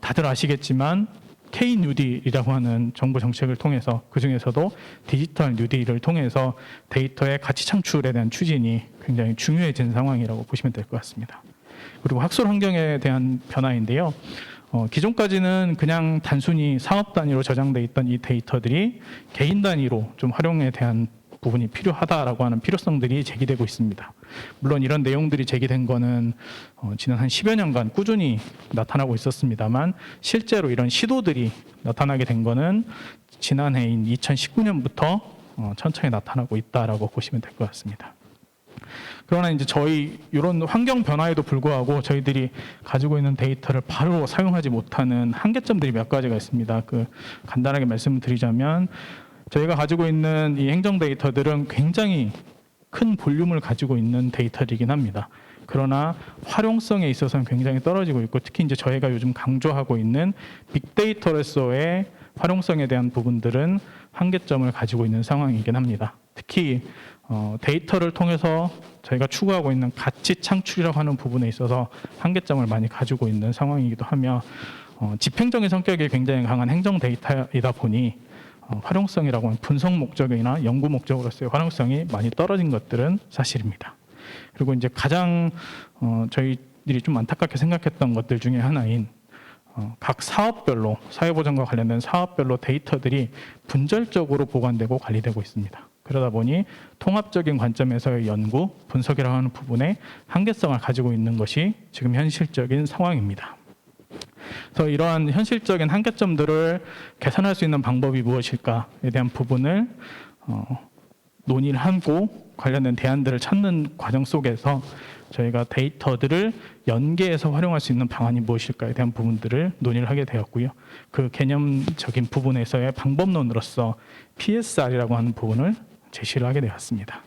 다들 아시겠지만 K-뉴딜이라고 하는 정부 정책을 통해서 그중에서도 디지털 뉴딜을 통해서 데이터의 가치 창출에 대한 추진이 굉장히 중요해진 상황이라고 보시면 될 것 같습니다. 그리고 학술 환경에 대한 변화인데요. 기존까지는 그냥 단순히 사업 단위로 저장돼 있던 이 데이터들이 개인 단위로 좀 활용에 대한 부분이 필요하다라고 하는 필요성들이 제기되고 있습니다. 물론 이런 내용들이 제기된 거는 지난 한 10여 년간 꾸준히 나타나고 있었습니다만 실제로 이런 시도들이 나타나게 된 거는 지난해인 2019년부터 천천히 나타나고 있다라고 보시면 될 것 같습니다. 그러나 이제 저희 이런 환경 변화에도 불구하고 저희들이 가지고 있는 데이터를 바로 사용하지 못하는 한계점들이 몇 가지가 있습니다. 간단하게 말씀을 드리자면 저희가 가지고 있는 이 행정 데이터들은 굉장히 큰 볼륨을 가지고 있는 데이터이긴 합니다. 그러나 활용성에 있어서는 굉장히 떨어지고 있고 특히 이제 저희가 요즘 강조하고 있는 빅데이터로서의 활용성에 대한 부분들은 한계점을 가지고 있는 상황이긴 합니다. 특히 데이터를 통해서 저희가 추구하고 있는 가치 창출이라고 하는 부분에 있어서 한계점을 많이 가지고 있는 상황이기도 하며 집행적인 성격이 굉장히 강한 행정 데이터이다 보니 활용성이라고 하는 분석 목적이나 연구 목적으로서의 활용성이 많이 떨어진 것들은 사실입니다. 그리고 이제 가장 저희들이 좀 안타깝게 생각했던 것들 중에 하나인 각 사업별로 사회보장과 관련된 사업별로 데이터들이 분절적으로 보관되고 관리되고 있습니다. 그러다 보니 통합적인 관점에서의 연구, 분석이라고 하는 부분에 한계성을 가지고 있는 것이 지금 현실적인 상황입니다. 그래서 이러한 현실적인 한계점들을 개선할 수 있는 방법이 무엇일까에 대한 부분을 논의를 하고 관련된 대안들을 찾는 과정 속에서 저희가 데이터들을 연계해서 활용할 수 있는 방안이 무엇일까에 대한 부분들을 논의를 하게 되었고요. 그 개념적인 부분에서의 방법론으로서 PSR이라고 하는 부분을 제시를 하게 되었습니다.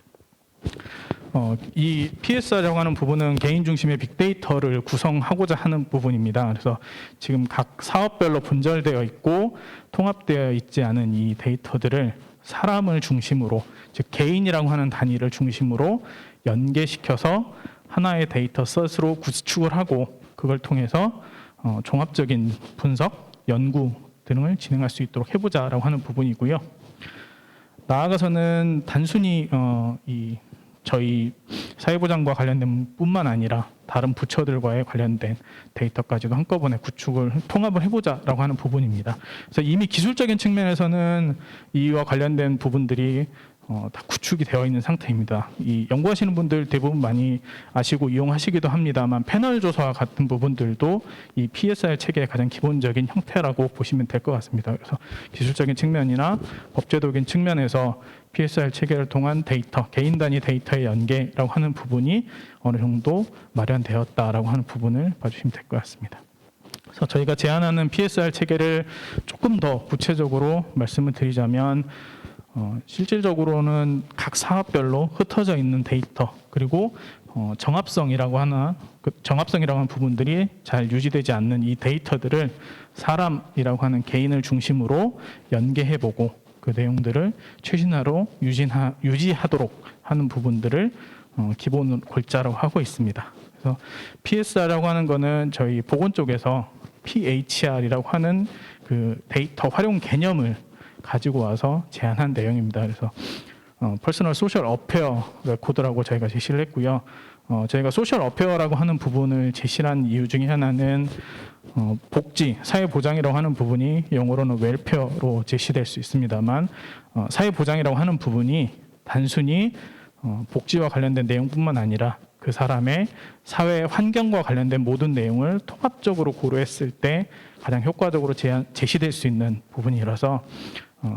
이 PSR이라고 하는 부분은 개인 중심의 빅데이터를 구성하고자 하는 부분입니다. 그래서 지금 각 사업별로 분절되어 있고 통합되어 있지 않은 이 데이터들을 사람을 중심으로, 즉 개인이라고 하는 단위를 중심으로 연계시켜서 하나의 데이터 셋으로 구축을 하고 그걸 통해서 종합적인 분석, 연구 등을 진행할 수 있도록 해보자라고 하는 부분이고요. 나아가서는 단순히 저희 사회보장과 관련된 뿐만 아니라 다른 부처들과의 관련된 데이터까지도 한꺼번에 구축을 통합을 해보자라고 하는 부분입니다. 그래서 이미 기술적인 측면에서는 이와 관련된 부분들이 다 구축이 되어 있는 상태입니다. 이 연구하시는 분들 대부분 많이 아시고 이용하시기도 합니다만 패널 조사와 같은 부분들도 이 PSR 체계의 가장 기본적인 형태라고 보시면 될 것 같습니다. 그래서 기술적인 측면이나 법제도적인 측면에서 PSR 체계를 통한 데이터, 개인 단위 데이터의 연계라고 하는 부분이 어느 정도 마련되었다라고 하는 부분을 봐주시면 될 것 같습니다. 그래서 저희가 제안하는 PSR 체계를 조금 더 구체적으로 말씀을 드리자면 실질적으로는 각 사업별로 흩어져 있는 데이터 그리고 정합성이라고 하는 부분들이 잘 유지되지 않는 이 데이터들을 사람이라고 하는 개인을 중심으로 연계해보고 그 내용들을 최신화로 유지하도록 하는 부분들을 기본 골자로 하고 있습니다. 그래서 PSR이라고 하는 거는 저희 보건 쪽에서 PHR이라고 하는 그 데이터 활용 개념을 가지고 와서 제안한 내용입니다. 그래서 퍼스널 소셜 어페어 코드라고 저희가 제시를 했고요. 저희가 소셜 어페어라고 하는 부분을 제시한 이유 중에 하나는 복지, 사회보장이라고 하는 부분이 영어로는 웰페어로 제시될 수 있습니다만 사회보장이라고 하는 부분이 단순히 복지와 관련된 내용뿐만 아니라 그 사람의 사회 환경과 관련된 모든 내용을 통합적으로 고려했을 때 가장 효과적으로 제시될 수 있는 부분이라서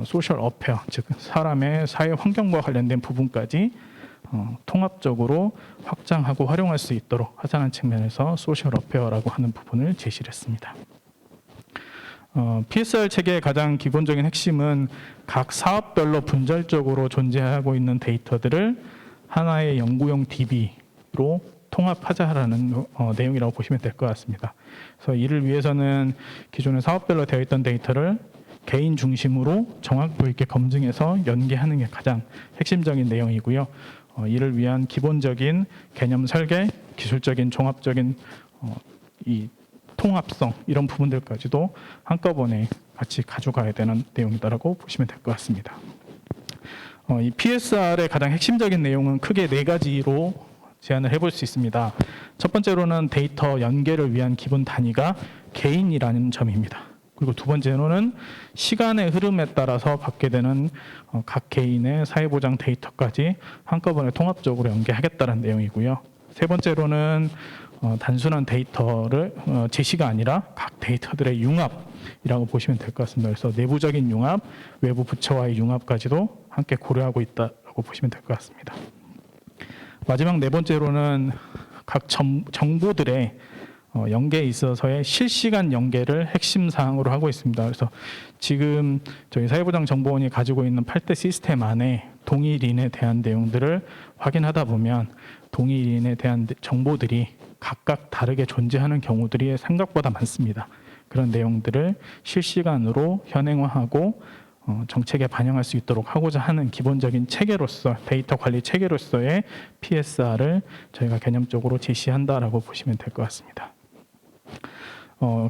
소셜 어페어, 즉 사람의 사회 환경과 관련된 부분까지 통합적으로 확장하고 활용할 수 있도록 하자는 측면에서 소셜 어페어라고 하는 부분을 제시를 했습니다. PSR 체계의 가장 기본적인 핵심은 각 사업별로 분절적으로 존재하고 있는 데이터들을 하나의 연구용 DB로 통합하자라는 내용이라고 보시면 될 것 같습니다. 그래서 이를 위해서는 기존의 사업별로 되어 있던 데이터를 개인 중심으로 정확도 있게 검증해서 연계하는 게 가장 핵심적인 내용이고요. 이를 위한 기본적인 개념 설계, 기술적인 종합적인 이 통합성 이런 부분들까지도 한꺼번에 같이 가져가야 되는 내용이다라고 보시면 될 것 같습니다. 이 PSR의 가장 핵심적인 내용은 크게 4가지로 제안을 해볼 수 있습니다. 첫 번째로는 데이터 연계를 위한 기본 단위가 개인이라는 점입니다. 그리고 두 번째로는 시간의 흐름에 따라서 받게 되는 각 개인의 사회보장 데이터까지 한꺼번에 통합적으로 연계하겠다는 내용이고요. 세 번째로는 단순한 데이터를 제시가 아니라 각 데이터들의 융합이라고 보시면 될 것 같습니다. 그래서 내부적인 융합, 외부 부처와의 융합까지도 함께 고려하고 있다고 보시면 될 것 같습니다. 마지막 4번째로는 각 정보들의 연계에 있어서의 실시간 연계를 핵심 사항으로 하고 있습니다. 그래서 지금 저희 사회보장정보원이 가지고 있는 8대 시스템 안에 동일인에 대한 내용들을 확인하다 보면 동일인에 대한 정보들이 각각 다르게 존재하는 경우들이 생각보다 많습니다. 그런 내용들을 실시간으로 현행화하고 정책에 반영할 수 있도록 하고자 하는 기본적인 체계로서 데이터 관리 체계로서의 PSR을 저희가 개념적으로 제시한다라고 보시면 될 것 같습니다.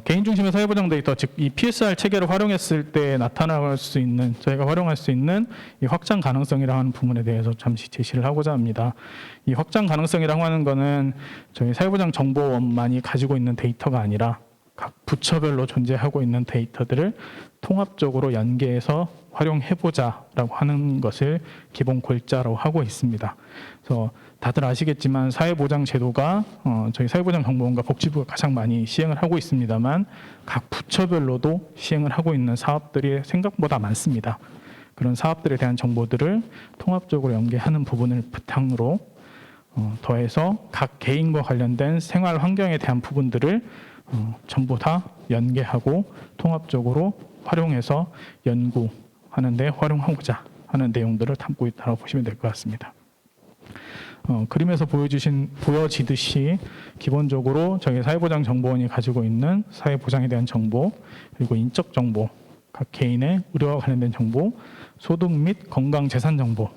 개인 중심의 사회보장 데이터, 즉 이 PSR 체계를 활용했을 때 나타날 수 있는 저희가 활용할 수 있는 이 확장 가능성이라고 하는 부분에 대해서 잠시 제시를 하고자 합니다. 이 확장 가능성이라고 하는 것은 저희 사회보장 정보원만이 가지고 있는 데이터가 아니라 각 부처별로 존재하고 있는 데이터들을 통합적으로 연계해서 활용해보자라고 하는 것을 기본 골자로 하고 있습니다. 그래서 다들 아시겠지만 사회보장제도가 저희 사회보장정보원과 복지부가 가장 많이 시행을 하고 있습니다만 각 부처별로도 시행을 하고 있는 사업들이 생각보다 많습니다. 그런 사업들에 대한 정보들을 통합적으로 연계하는 부분을 바탕으로 더해서 각 개인과 관련된 생활 환경에 대한 부분들을 전부 다 연계하고 통합적으로 활용해서 연구하는 데 활용하고자 하는 내용들을 담고 있다고 보시면 될 것 같습니다. 그림에서 보여지듯이 기본적으로 저희 사회보장정보원이 가지고 있는 사회보장에 대한 정보, 그리고 인적 정보, 각 개인의 의료와 관련된 정보, 소득 및 건강재산 정보,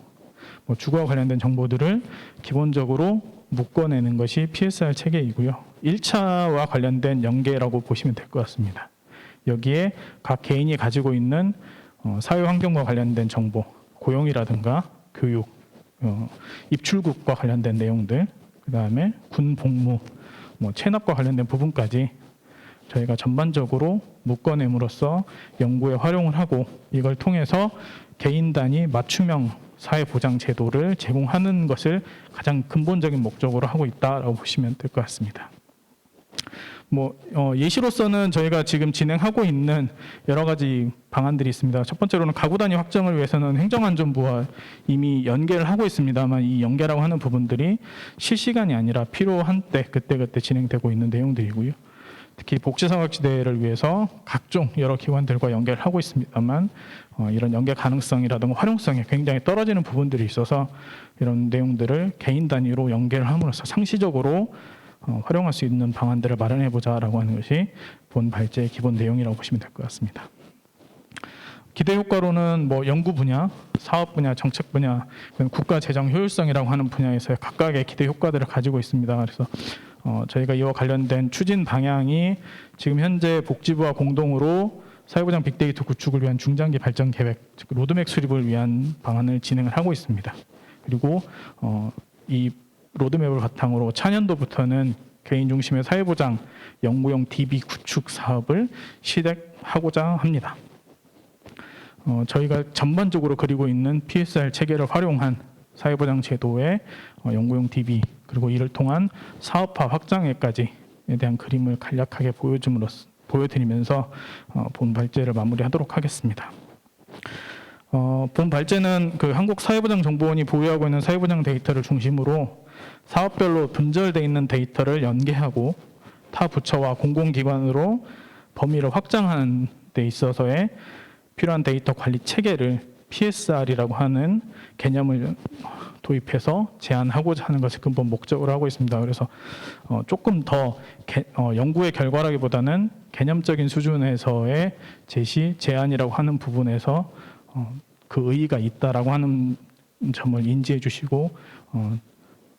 주거와 관련된 정보들을 기본적으로 묶어내는 것이 PSR 체계이고요. 1차와 관련된 연계라고 보시면 될 것 같습니다. 여기에 각 개인이 가지고 있는 사회 환경과 관련된 정보, 고용이라든가 교육, 입출국과 관련된 내용들, 그다음에 군 복무, 체납과 관련된 부분까지 저희가 전반적으로 묶어냄으로써 연구에 활용을 하고 이걸 통해서 개인 단위 맞춤형 사회보장 제도를 제공하는 것을 가장 근본적인 목적으로 하고 있다라고 보시면 될 것 같습니다. 예시로서는 저희가 지금 진행하고 있는 여러 가지 방안들이 있습니다. 첫 번째로는 가구 단위 확정을 위해서는 행정안전부와 이미 연계를 하고 있습니다만 이 연계라고 하는 부분들이 실시간이 아니라 필요한 때 그때그때 진행되고 있는 내용들이고요. 특히 복지사각지대를 위해서 각종 여러 기관들과 연계를 하고 있습니다만 이런 연계 가능성이라든가 활용성이 굉장히 떨어지는 부분들이 있어서 이런 내용들을 개인 단위로 연계를 함으로써 상시적으로 활용할 수 있는 방안들을 마련해보자라고 하는 것이 본 발제의 기본 내용이라고 보시면 될 것 같습니다. 기대 효과로는 연구 분야, 사업 분야, 정책 분야, 국가 재정 효율성이라고 하는 분야에서의 각각의 기대 효과들을 가지고 있습니다. 그래서 저희가 이와 관련된 추진 방향이 지금 현재 복지부와 공동으로 사회보장 빅데이터 구축을 위한 중장기 발전 계획, 즉 로드맵 수립을 위한 방안을 진행을 하고 있습니다. 그리고 이 로드맵을 바탕으로 차년도부터는 개인 중심의 사회보장 연구용 DB 구축 사업을 시작하고자 합니다. 저희가 전반적으로 그리고 있는 PSR 체계를 활용한 사회보장 제도의 연구용 DB 그리고 이를 통한 사업화 확장에까지에 대한 그림을 간략하게 보여드리면서 본 발제를 마무리하도록 하겠습니다. 본 발제는 한국사회보장정보원이 보유하고 있는 사회보장 데이터를 중심으로 사업별로 분절되어 있는 데이터를 연계하고 타 부처와 공공기관으로 범위를 확장하는 데 있어서의 필요한 데이터 관리 체계를 PSR이라고 하는 개념을 도입해서 제안하고자 하는 것을 근본 목적으로 하고 있습니다. 그래서 조금 더 연구의 결과라기보다는 개념적인 수준에서의 제시, 제안이라고 하는 부분에서 그 의의가 있다라고 하는 점을 인지해 주시고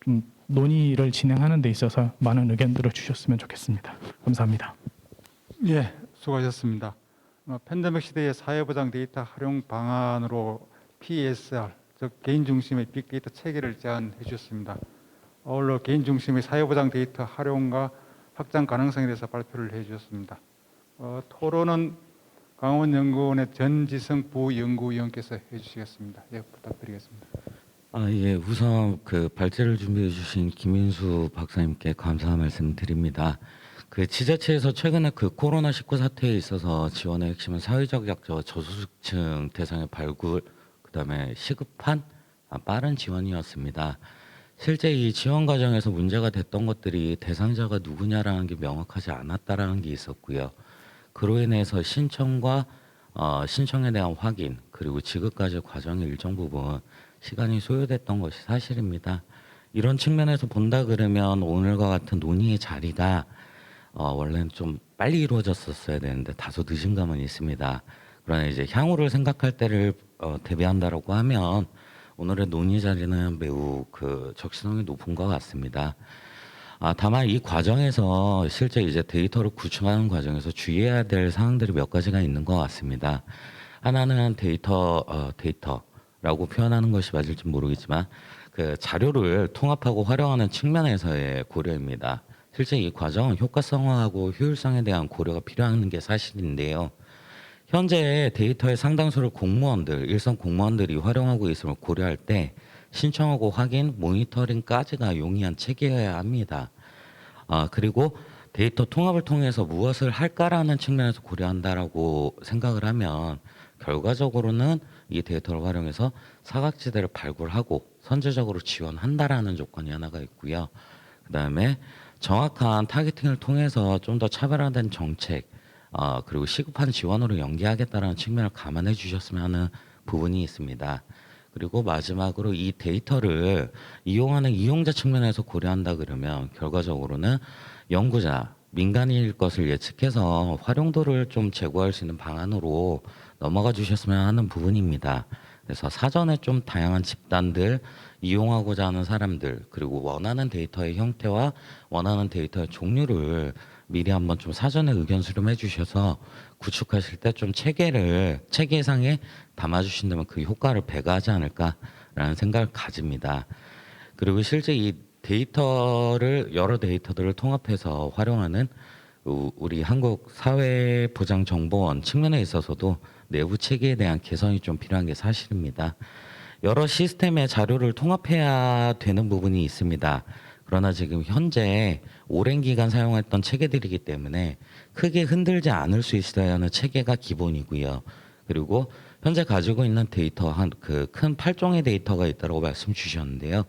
좀 논의를 진행하는 데 있어서 많은 의견들을 주셨으면 좋겠습니다. 감사합니다. 예, 수고하셨습니다. 팬데믹 시대의 사회보장 데이터 활용 방안으로 PSR, 즉 개인 중심의 빅데이터 체계를 제안해 주셨습니다. 아울러 개인 중심의 사회보장 데이터 활용과 확장 가능성에 대해서 발표를 해 주셨습니다. 토론은 강원연구원의 전지성 부연구위원께서 해주시겠습니다. 예, 부탁드리겠습니다. 예, 우선 발제를 준비해 주신 김인수 박사님께 감사 말씀드립니다. 지자체에서 최근에 코로나19 사태에 있어서 지원의 핵심은 사회적 약자와 저소득층 대상의 발굴, 그다음에 시급한 빠른 지원이었습니다. 실제 이 지원 과정에서 문제가 됐던 것들이 대상자가 누구냐라는 게 명확하지 않았다라는 게 있었고요. 그로 인해서 신청과 신청에 대한 확인 그리고 지급까지 과정의 일정 부분 시간이 소요됐던 것이 사실입니다. 이런 측면에서 본다 그러면 오늘과 같은 논의의 자리가 원래는 좀 빨리 이루어졌었어야 되는데 다소 늦은 감은 있습니다. 그러나 이제 향후를 생각할 때를 대비한다라고 하면 오늘의 논의 자리는 매우 적시성이 높은 것 같습니다. 다만 이 과정에서 실제 이제 데이터를 구축하는 과정에서 주의해야 될 사항들이 몇 가지가 있는 것 같습니다. 하나는 데이터라고 표현하는 것이 맞을지 모르겠지만 자료를 통합하고 활용하는 측면에서의 고려입니다. 실제 이 과정은 효과성하고 효율성에 대한 고려가 필요한 게 사실인데요. 현재 데이터의 상당수를 공무원들, 일선 공무원들이 활용하고 있음을 고려할 때 신청하고 확인, 모니터링까지가 용이한 체계여야 합니다. 그리고 데이터 통합을 통해서 무엇을 할까라는 측면에서 고려한다라고 생각을 하면 결과적으로는 이 데이터를 활용해서 사각지대를 발굴하고 선제적으로 지원한다라는 조건이 하나가 있고요. 그다음에 정확한 타겟팅을 통해서 좀 더 차별화된 정책, 그리고 시급한 지원으로 연계하겠다라는 측면을 감안해 주셨으면 하는 부분이 있습니다. 그리고 마지막으로 이 데이터를 이용하는 이용자 측면에서 고려한다 그러면 결과적으로는 연구자, 민간인일 것을 예측해서 활용도를 좀 제고할 수 있는 방안으로 넘어가 주셨으면 하는 부분입니다. 그래서 사전에 좀 다양한 집단들, 이용하고자 하는 사람들, 그리고 원하는 데이터의 형태와 원하는 데이터의 종류를 미리 한번 좀 사전에 의견 수렴해 주셔서 구축하실 때 좀 체계상에 담아 주신다면 그 효과를 배가하지 않을까라는 생각을 가집니다. 그리고 실제 이 여러 데이터들을 통합해서 활용하는 우리 한국 사회보장정보원 측면에 있어서도 내부 체계에 대한 개선이 좀 필요한 게 사실입니다. 여러 시스템의 자료를 통합해야 되는 부분이 있습니다. 그러나 지금 현재 오랜 기간 사용했던 체계들이기 때문에 크게 흔들지 않을 수 있어야 하는 체계가 기본이고요. 그리고 현재 가지고 있는 데이터 그 큰 8종의 데이터가 있다고 말씀 주셨는데요.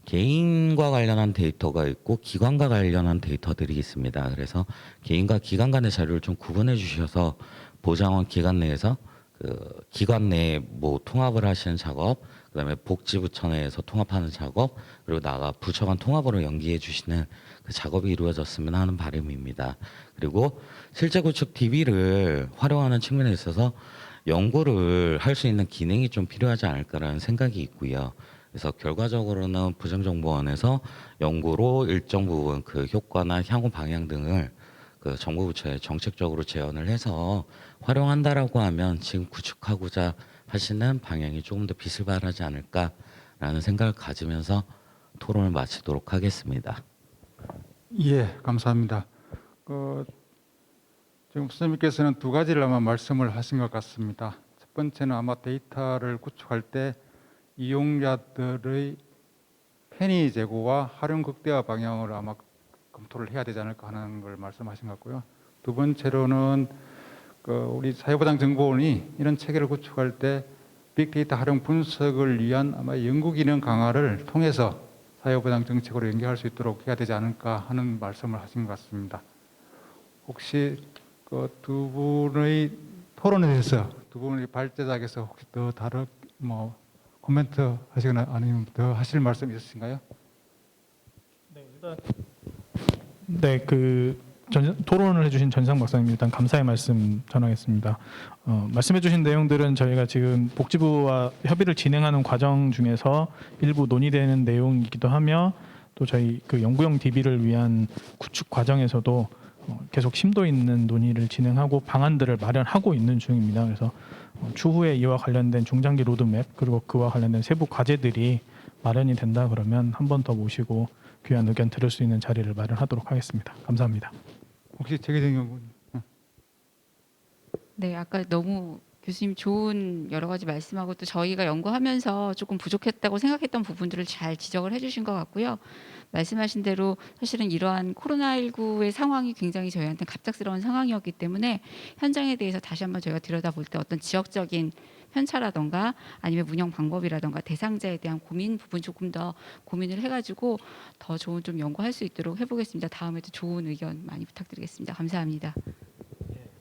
개인과 관련한 데이터가 있고 기관과 관련한 데이터들이 있습니다. 그래서 개인과 기관 간의 자료를 좀 구분해 주셔서 보장원 기관 내에서 그 기관 내 뭐 통합을 하시는 작업, 그다음에 복지부처 내에서 통합하는 작업, 그리고 나가 부처 간 통합으로 연기해 주시는 그 작업이 이루어졌으면 하는 바람입니다. 그리고 실제 구축 DB를 활용하는 측면에 있어서 연구를 할 수 있는 기능이 좀 필요하지 않을까라는 생각이 있고요. 그래서 결과적으로는 부정정보원에서 연구로 일정 부분 그 효과나 향후 방향 등을 그 정부 부처에 정책적으로 제언을 해서 활용한다라고 하면 지금 구축하고자 하시는 방향이 조금 더 빛을 발하지 않을까라는 생각을 가지면서 토론을 마치도록 하겠습니다. 예, 감사합니다. 지금 선생님께서는 두 가지를 아마 말씀을 하신 것 같습니다. 첫 번째는 아마 데이터를 구축할 때 이용자들의 편의 제고와 활용 극대화 방향을 아마 검토를 해야 되지 않을까 하는 걸 말씀하신 것 같고요. 두 번째로는 우리 사회보장정보원이 이런 체계를 구축할 때 빅데이터 활용 분석을 위한 아마 연구 기능 강화를 통해서 사회보장 정책으로 연계할 수 있도록 해야 되지 않을까 하는 말씀을 하신 것 같습니다. 혹시 그 두 분의 토론에 대해서 두 분의 발제작에서 혹시 더 다른 코멘트 하시거나 아니면 더 하실 말씀 있으신가요? 네, 토론을 해주신 전상 박사님 일단 감사의 말씀 전하겠습니다. 말씀해주신 내용들은 저희가 지금 복지부와 협의를 진행하는 과정 중에서 일부 논의되는 내용이기도 하며 또 저희 그 연구용 DB를 위한 구축 과정에서도 계속 심도 있는 논의를 진행하고 방안들을 마련하고 있는 중입니다. 그래서 추후에 이와 관련된 중장기 로드맵 그리고 그와 관련된 세부 과제들이 마련이 된다 그러면 한 번 더 모시고 귀한 의견 들을 수 있는 자리를 마련하도록 하겠습니다. 감사합니다. 혹시 최기정 연구원? 네, 아까 너무 교수님 좋은 여러 가지 말씀하고 또 저희가 연구하면서 조금 부족했다고 생각했던 부분들을 잘 지적을 해주신 것 같고요. 말씀하신 대로 사실은 이러한 코로나19의 상황이 굉장히 저희한테 갑작스러운 상황이었기 때문에 현장에 대해서 다시 한번 저희가 들여다볼 때 어떤 지역적인 편차라던가 아니면 운영 방법이라던가 대상자에 대한 고민 부분 조금 더 고민을 해가지고 더 좋은 좀 연구할 수 있도록 해보겠습니다. 다음에도 좋은 의견 많이 부탁드리겠습니다. 감사합니다.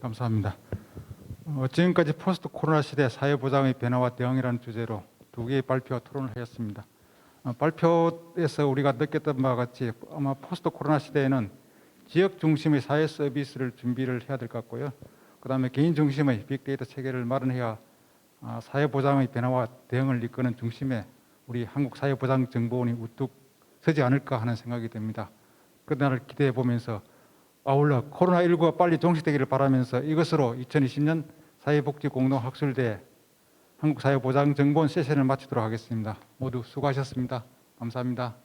감사합니다. 지금까지 포스트 코로나 시대 사회보장의 변화와 대응이라는 주제로 두 개의 발표와 토론을 하였습니다. 발표에서 우리가 느꼈던 바와 같이 아마 포스트 코로나 시대에는 지역 중심의 사회 서비스를 준비를 해야 될 것 같고요. 그다음에 개인 중심의 빅데이터 체계를 마련해야 사회보장의 변화와 대응을 이끄는 중심에 우리 한국사회보장정보원이 우뚝 서지 않을까 하는 생각이 듭니다. 그날을 기대해 보면서 아울러 코로나19가 빨리 종식되기를 바라면서 이것으로 2020년 사회복지공동학술대 한국사회보장정보원 세션을 마치도록 하겠습니다. 모두 수고하셨습니다. 감사합니다.